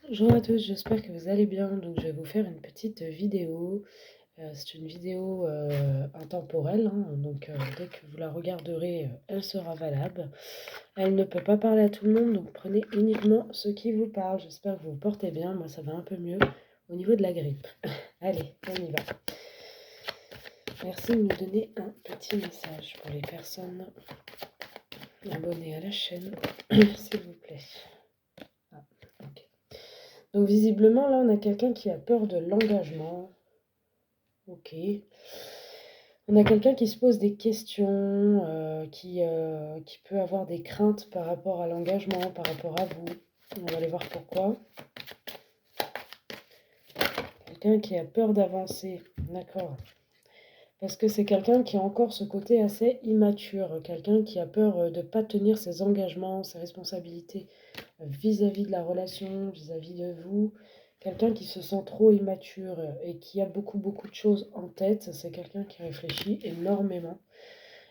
Bonjour à tous, j'espère que vous allez bien. Donc, je vais vous faire une petite vidéo. C'est une vidéo intemporelle, hein. Donc, dès que vous la regarderez, elle sera valable. Elle ne peut pas parler à tout le monde, donc prenez uniquement ceux qui vous parlent. J'espère que vous vous portez bien. Moi, ça va un peu mieux au niveau de la grippe. Allez, on y va. Merci de nous donner un petit message pour les personnes abonnées à la chaîne, s'il vous plaît. Ah, ok. Donc visiblement, là, on a quelqu'un qui a peur de l'engagement. Ok. On a quelqu'un qui se pose des questions, qui peut avoir des craintes par rapport à l'engagement, par rapport à vous. On va aller voir pourquoi. Quelqu'un qui a peur d'avancer. D'accord. Parce que c'est quelqu'un qui a encore ce côté assez immature. Quelqu'un qui a peur de ne pas tenir ses engagements, ses responsabilités vis-à-vis de la relation, vis-à-vis de vous. Quelqu'un qui se sent trop immature et qui a beaucoup, beaucoup de choses en tête. C'est quelqu'un qui réfléchit énormément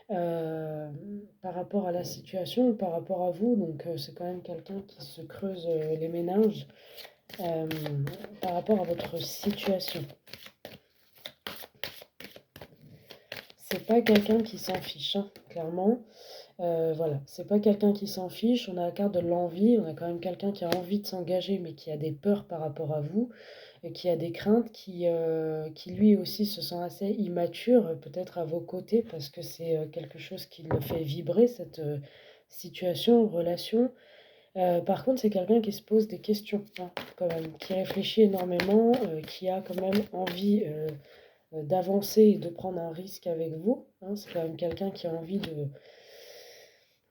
par rapport à la situation, par rapport à vous. Donc c'est quand même quelqu'un qui se creuse les méninges euh, par rapport à votre situation. C'est pas quelqu'un qui s'en fiche, hein, clairement. Voilà, c'est pas quelqu'un qui s'en fiche. On a la carte de l'envie. On a quand même quelqu'un qui a envie de s'engager, mais qui a des peurs par rapport à vous, et qui a des craintes, qui lui aussi se sent assez immature, peut-être à vos côtés, parce que c'est quelque chose qui le fait vibrer, cette situation, relation. Par contre, c'est quelqu'un qui se pose des questions, hein, quand même, qui réfléchit énormément, qui a quand même envie d'avancer et de prendre un risque avec vous, hein. C'est quand même quelqu'un qui a envie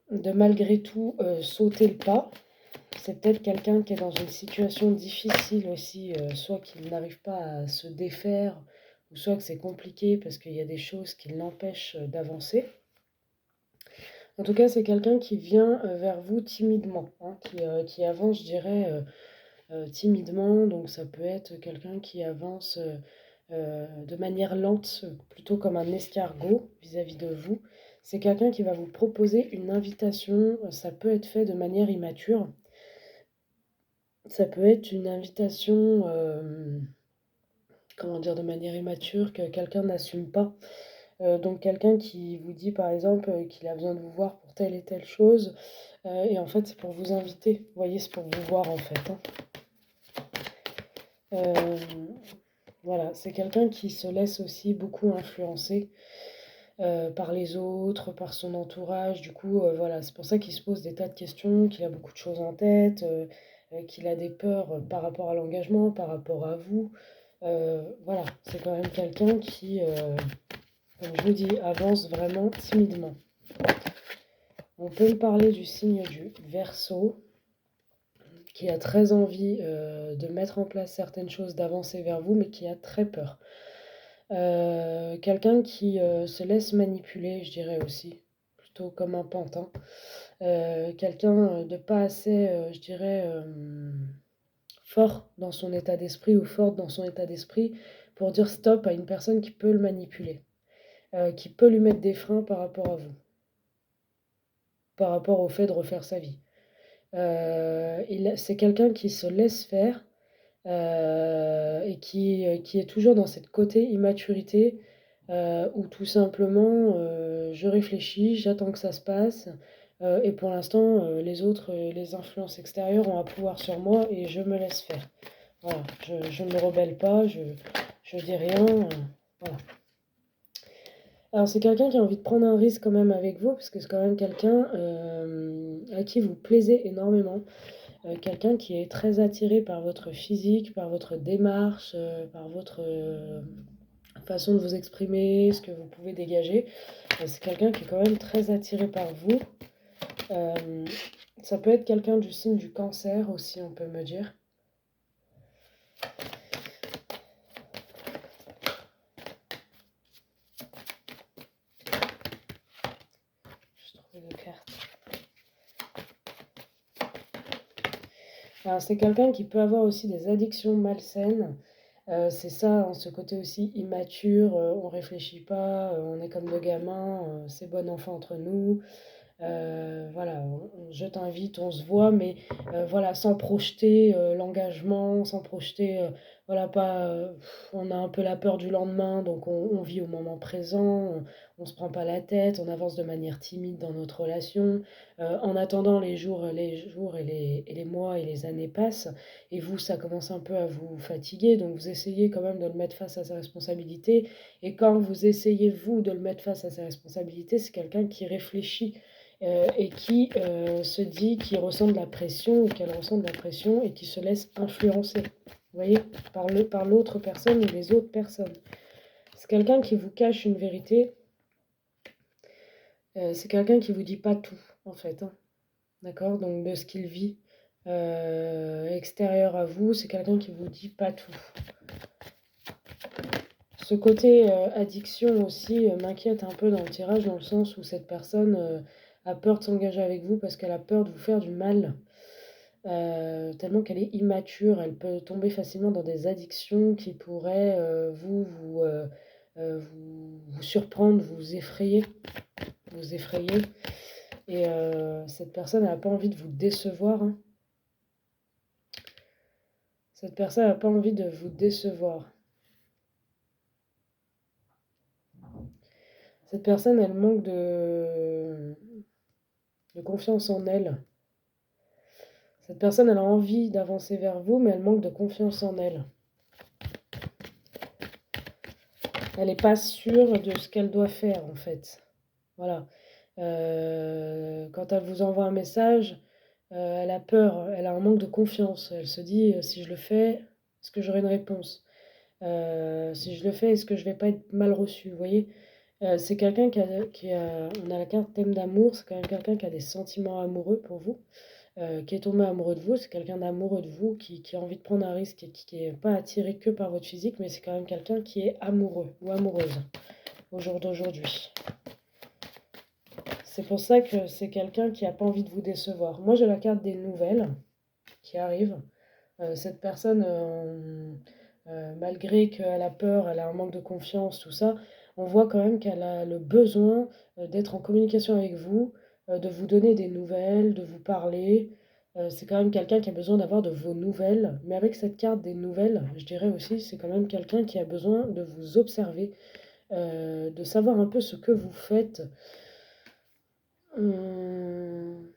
de malgré tout sauter le pas. C'est peut-être quelqu'un qui est dans une situation difficile aussi, soit qu'il n'arrive pas à se défaire, ou soit que c'est compliqué parce qu'il y a des choses qui l'empêchent d'avancer. En tout cas, c'est quelqu'un qui vient vers vous timidement, hein, qui avance, je dirais, timidement. Donc ça peut être quelqu'un qui avance de manière lente, plutôt comme un escargot vis-à-vis de vous. C'est quelqu'un qui va vous proposer une invitation. Ça peut être fait de manière immature. Ça peut être une invitation, comment dire, de manière immature, que quelqu'un n'assume pas. Donc quelqu'un qui vous dit par exemple qu'il a besoin de vous voir pour telle et telle chose, et en fait c'est pour vous inviter. Vous voyez, c'est pour vous voir en fait, hein. Euh, voilà, c'est quelqu'un qui se laisse aussi beaucoup influencer par les autres, par son entourage. Du coup, voilà, c'est pour ça qu'il se pose des tas de questions, qu'il a beaucoup de choses en tête, qu'il a des peurs par rapport à l'engagement, par rapport à vous. Voilà, c'est quand même quelqu'un qui, comme je vous dis, avance vraiment timidement. On peut me parler du signe du Verseau, qui a très envie de mettre en place certaines choses, d'avancer vers vous, mais qui a très peur. Quelqu'un qui se laisse manipuler, je dirais aussi, plutôt comme un pantin. Quelqu'un de pas assez, je dirais, fort dans son état d'esprit ou forte dans son état d'esprit pour dire stop à une personne qui peut le manipuler, qui peut lui mettre des freins par rapport à vous, par rapport au fait de refaire sa vie. C'est quelqu'un qui se laisse faire et qui est toujours dans cette côté immaturité où tout simplement je réfléchis, j'attends que ça se passe et pour l'instant les autres, les influences extérieures ont un pouvoir sur moi et je me laisse faire. Voilà, je ne me rebelle pas, je dis rien. Voilà. Alors c'est quelqu'un qui a envie de prendre un risque quand même avec vous parce que c'est quand même quelqu'un à qui vous plaisez énormément. Quelqu'un qui est très attiré par votre physique, par votre démarche, par votre façon de vous exprimer, ce que vous pouvez dégager. C'est quelqu'un qui est quand même très attiré par vous. Euh, Ça peut être quelqu'un du signe du cancer aussi, on peut me dire. Je trouve une carte. Alors, c'est quelqu'un qui peut avoir aussi des addictions malsaines. C'est ça, hein, ce côté aussi immature, on réfléchit pas, on est comme deux gamins, c'est bon enfant entre nous. Voilà, je t'invite, on se voit, mais voilà, sans projeter l'engagement, sans projeter, voilà, pas, on a un peu la peur du lendemain, donc on vit au moment présent, on se prend pas la tête, on avance de manière timide dans notre relation. En attendant, les jours et les mois et les années passent, et vous, ça commence un peu à vous fatiguer, donc vous essayez quand même de le mettre face à ses responsabilités, et quand vous essayez, vous, de le mettre face à ses responsabilités, c'est quelqu'un qui réfléchit et qui se dit qu'il ressent de la pression ou qu'elle ressent de la pression et qui se laisse influencer, vous voyez, par l'autre personne ou les autres personnes. C'est quelqu'un qui vous cache une vérité, c'est quelqu'un qui vous dit pas tout, en fait, hein, d'accord? Donc de ce qu'il vit extérieur à vous, c'est quelqu'un qui vous dit pas tout. Ce côté addiction aussi m'inquiète un peu dans le tirage, dans le sens où cette personne a peur de s'engager avec vous parce qu'elle a peur de vous faire du mal. Tellement qu'elle est immature, elle peut tomber facilement dans des addictions qui pourraient vous surprendre, vous effrayer. Et cette personne n'a pas envie de vous décevoir, hein. Cette personne n'a pas envie de vous décevoir. Cette personne, elle manque de confiance en elle. Cette personne, elle a envie d'avancer vers vous, mais elle manque de confiance en elle. Elle n'est pas sûre de ce qu'elle doit faire, en fait. Voilà. Quand elle vous envoie un message, elle a peur, elle a un manque de confiance. Elle se dit, si je le fais, est-ce que j'aurai une réponse? Si je le fais, est-ce que je vais pas être mal reçu? Vous voyez? C'est quelqu'un on a la carte thème d'amour, c'est quand même quelqu'un qui a des sentiments amoureux pour vous, qui est tombé amoureux de vous. C'est quelqu'un d'amoureux de vous qui a envie de prendre un risque et qui n'est pas attiré que par votre physique, mais c'est quand même quelqu'un qui est amoureux ou amoureuse au jour d'aujourd'hui. C'est pour ça que c'est quelqu'un qui n'a pas envie de vous décevoir. Moi, j'ai la carte des nouvelles qui arrivent. Cette personne, malgré qu'elle a peur, elle a un manque de confiance, tout ça, on voit quand même qu'elle a le besoin d'être en communication avec vous, de vous donner des nouvelles, de vous parler. C'est quand même quelqu'un qui a besoin d'avoir de vos nouvelles. Mais avec cette carte des nouvelles, je dirais aussi, c'est quand même quelqu'un qui a besoin de vous observer, de savoir un peu ce que vous faites. Hum,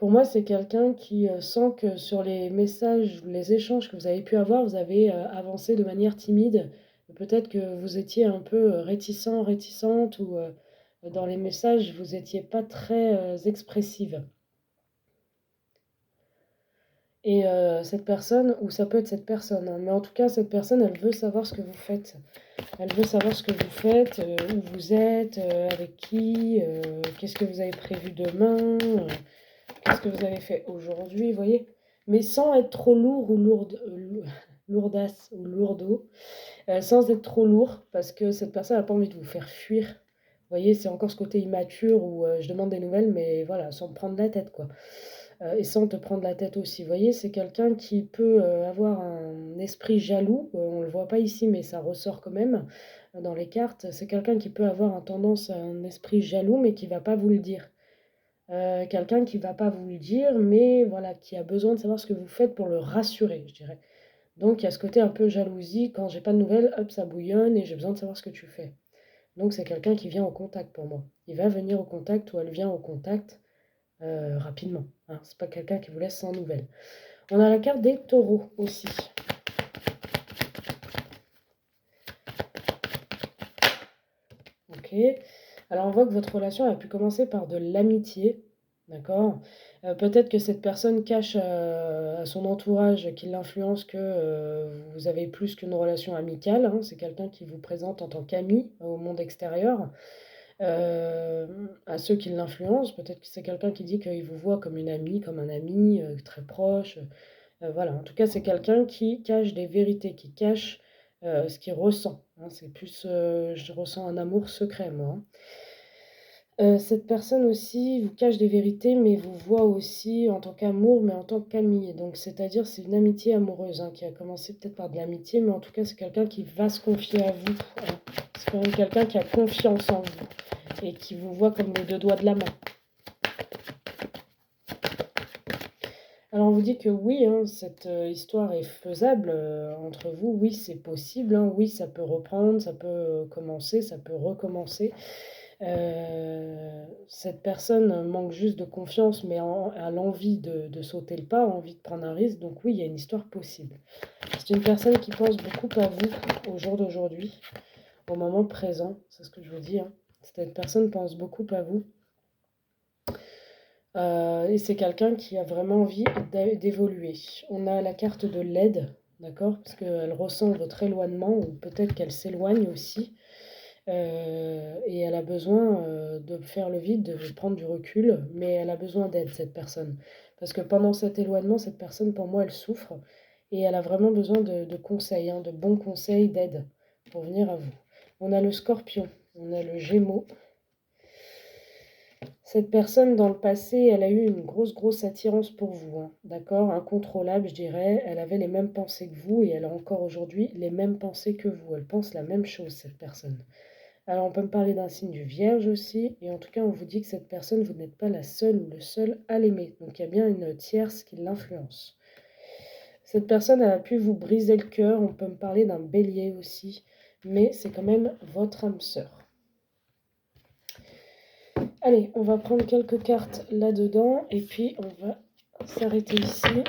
Pour moi, c'est quelqu'un qui sent que sur les messages, les échanges que vous avez pu avoir, vous avez avancé de manière timide. Peut-être que vous étiez un peu réticent, réticente, ou dans les messages, vous n'étiez pas très expressive. Et cette personne, ou ça peut être cette personne, hein, mais en tout cas, cette personne, elle veut savoir ce que vous faites. Elle veut savoir ce que vous faites, où vous êtes, avec qui, qu'est-ce que vous avez prévu demain, qu'est-ce que vous avez fait aujourd'hui, vous voyez? Mais sans être trop lourd ou lourdasse ou lourdeau, sans être trop lourd, parce que cette personne n'a pas envie de vous faire fuir. Vous voyez, c'est encore ce côté immature où je demande des nouvelles, mais voilà, sans me prendre la tête, quoi. Et sans te prendre la tête aussi. Vous voyez, c'est quelqu'un qui peut avoir un esprit jaloux. On ne le voit pas ici, mais ça ressort quand même dans les cartes. C'est quelqu'un qui peut avoir un tendance à un esprit jaloux, mais qui ne va pas vous le dire. Quelqu'un qui va pas vous le dire, mais voilà, qui a besoin de savoir ce que vous faites pour le rassurer, je dirais. Donc il y a ce côté un peu jalousie, quand j'ai pas de nouvelles, hop, ça bouillonne et j'ai besoin de savoir ce que tu fais. Donc c'est quelqu'un qui vient au contact pour moi. Il va venir au contact ou elle vient au contact rapidement, hein. C'est pas quelqu'un qui vous laisse sans nouvelles. On a la carte des taureaux aussi. Ok. Alors on voit que votre relation a pu commencer par de l'amitié, d'accord? Peut-être que cette personne cache à son entourage qui l'influence que vous avez plus qu'une relation amicale, hein. C'est quelqu'un qui vous présente en tant qu'ami au monde extérieur. À ceux qui l'influencent, peut-être que c'est quelqu'un qui dit qu'il vous voit comme une amie, comme un ami très proche. Voilà, en tout cas, c'est quelqu'un qui cache des vérités, qui cache ce qu'il ressent, hein. C'est plus, je ressens un amour secret, moi, hein. Cette personne aussi vous cache des vérités, mais vous voit aussi en tant qu'amour, mais en tant qu'amie. Donc c'est-à-dire c'est une amitié amoureuse, hein, qui a commencé peut-être par de l'amitié, mais en tout cas c'est quelqu'un qui va se confier à vous, hein. C'est quand même quelqu'un qui a confiance en vous et qui vous voit comme les 2 doigts de la main. Alors on vous dit que oui, hein, cette, histoire est faisable, entre vous. Oui, c'est possible, hein. Oui, ça peut reprendre, ça peut, commencer, ça peut recommencer. Cette personne manque juste de confiance, mais a l'envie de sauter le pas, a envie de prendre un risque. Donc oui, il y a une histoire possible. C'est une personne qui pense beaucoup à vous au jour d'aujourd'hui, au moment présent, c'est ce que je vous dis, hein. Cette personne pense beaucoup à vous. Et c'est quelqu'un qui a vraiment envie d'évoluer. On a la carte de l'aide, d'accord? Parce qu'elle ressent votre éloignement, ou peut-être qu'elle s'éloigne aussi. Et elle a besoin, de faire le vide, de prendre du recul, mais elle a besoin d'aide, cette personne. Parce que pendant cet éloignement, cette personne, pour moi, elle souffre et elle a vraiment besoin de conseils, hein, de bons conseils, d'aide pour venir à vous. On a le Scorpion, on a le Gémeaux. Cette personne, dans le passé, elle a eu une grosse attirance pour vous, hein, d'accord? Incontrôlable, je dirais. Elle avait les mêmes pensées que vous et elle a encore aujourd'hui les mêmes pensées que vous. Elle pense la même chose, cette personne. Alors, on peut me parler d'un signe du Vierge aussi, et en tout cas, on vous dit que cette personne, vous n'êtes pas la seule ou le seul à l'aimer. Donc, il y a bien une tierce qui l'influence. Cette personne, elle a pu vous briser le cœur. On peut me parler d'un Bélier aussi, mais c'est quand même votre âme sœur. Allez, on va prendre quelques cartes là-dedans, et puis on va s'arrêter ici.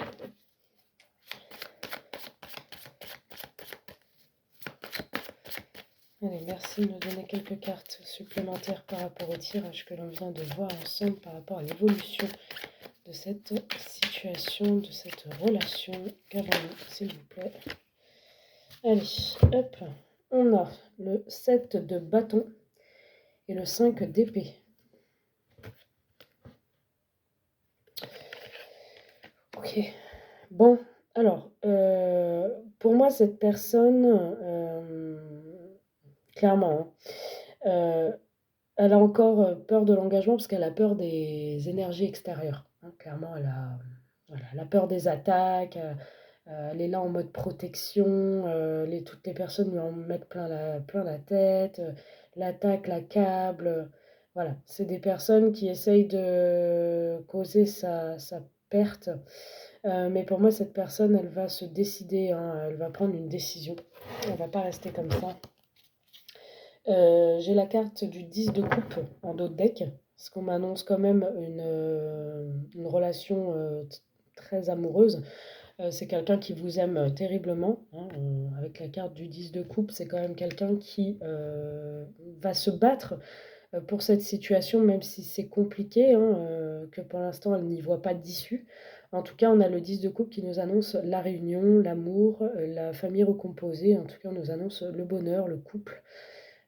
Allez, merci de nous donner quelques cartes supplémentaires par rapport au tirage que l'on vient de voir ensemble par rapport à l'évolution de cette situation, de cette relation. Qu'avons-nous, s'il vous plaît? Allez, hop, on a le 7 de bâton et le 5 d'épée. Ok, bon, alors, pour moi, cette personne, clairement, hein, elle a encore peur de l'engagement parce qu'elle a peur des énergies extérieures, hein. Clairement, voilà, elle a peur des attaques, elle est là en mode protection, toutes les personnes lui en mettent plein la tête, l'attaque, l'accable, voilà. C'est des personnes qui essayent de causer sa perte, mais pour moi, cette personne, elle va se décider, hein, elle va prendre une décision. Elle va pas rester comme ça. J'ai la carte du 10 de coupe en dos de deck, parce qu'on m'annonce quand même une relation très amoureuse. C'est quelqu'un qui vous aime terriblement, hein. Avec la carte du 10 de coupe, c'est quand même quelqu'un qui va se battre pour cette situation, même si c'est compliqué, hein, que pour l'instant elle n'y voit pas d'issue. En tout cas, on a le 10 de coupe qui nous annonce la réunion, l'amour, la famille recomposée. En tout cas, on nous annonce le bonheur, le couple.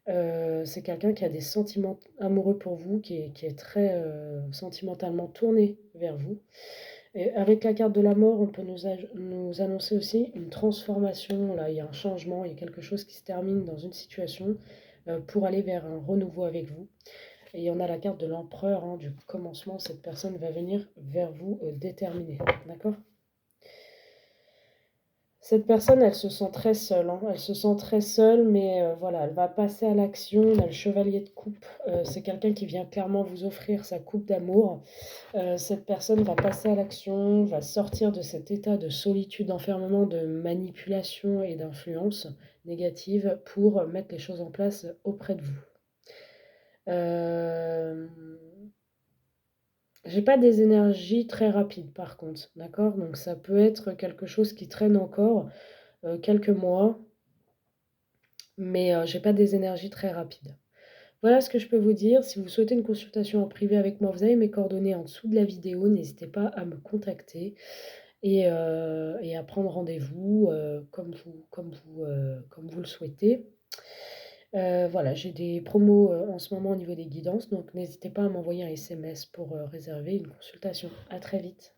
C'est quelqu'un qui a des sentiments amoureux pour vous, qui est très, sentimentalement tourné vers vous. Et avec la carte de la mort, on peut nous annoncer aussi une transformation. Là, il y a un changement, il y a quelque chose qui se termine dans une situation, pour aller vers un renouveau avec vous. Et on a la carte de l'empereur, hein, du commencement. Cette personne va venir vers vous, déterminée. D'accord? Cette personne, elle se sent très seule, hein. Elle se sent très seule, mais voilà, elle va passer à l'action. On a le chevalier de coupe, c'est quelqu'un qui vient clairement vous offrir sa coupe d'amour. Cette personne va passer à l'action, va sortir de cet état de solitude, d'enfermement, de manipulation et d'influence négative pour mettre les choses en place auprès de vous. Hem J'ai pas des énergies très rapides par contre, d'accord? Donc ça peut être quelque chose qui traîne encore, quelques mois, mais j'ai pas des énergies très rapides. Voilà ce que je peux vous dire. Si vous souhaitez une consultation en privé avec moi, vous avez mes coordonnées en dessous de la vidéo. N'hésitez pas à me contacter et à prendre rendez-vous, comme vous le souhaitez. Voilà, j'ai des promos, en ce moment au niveau des guidances, donc n'hésitez pas à m'envoyer un SMS pour, réserver une consultation. À très vite.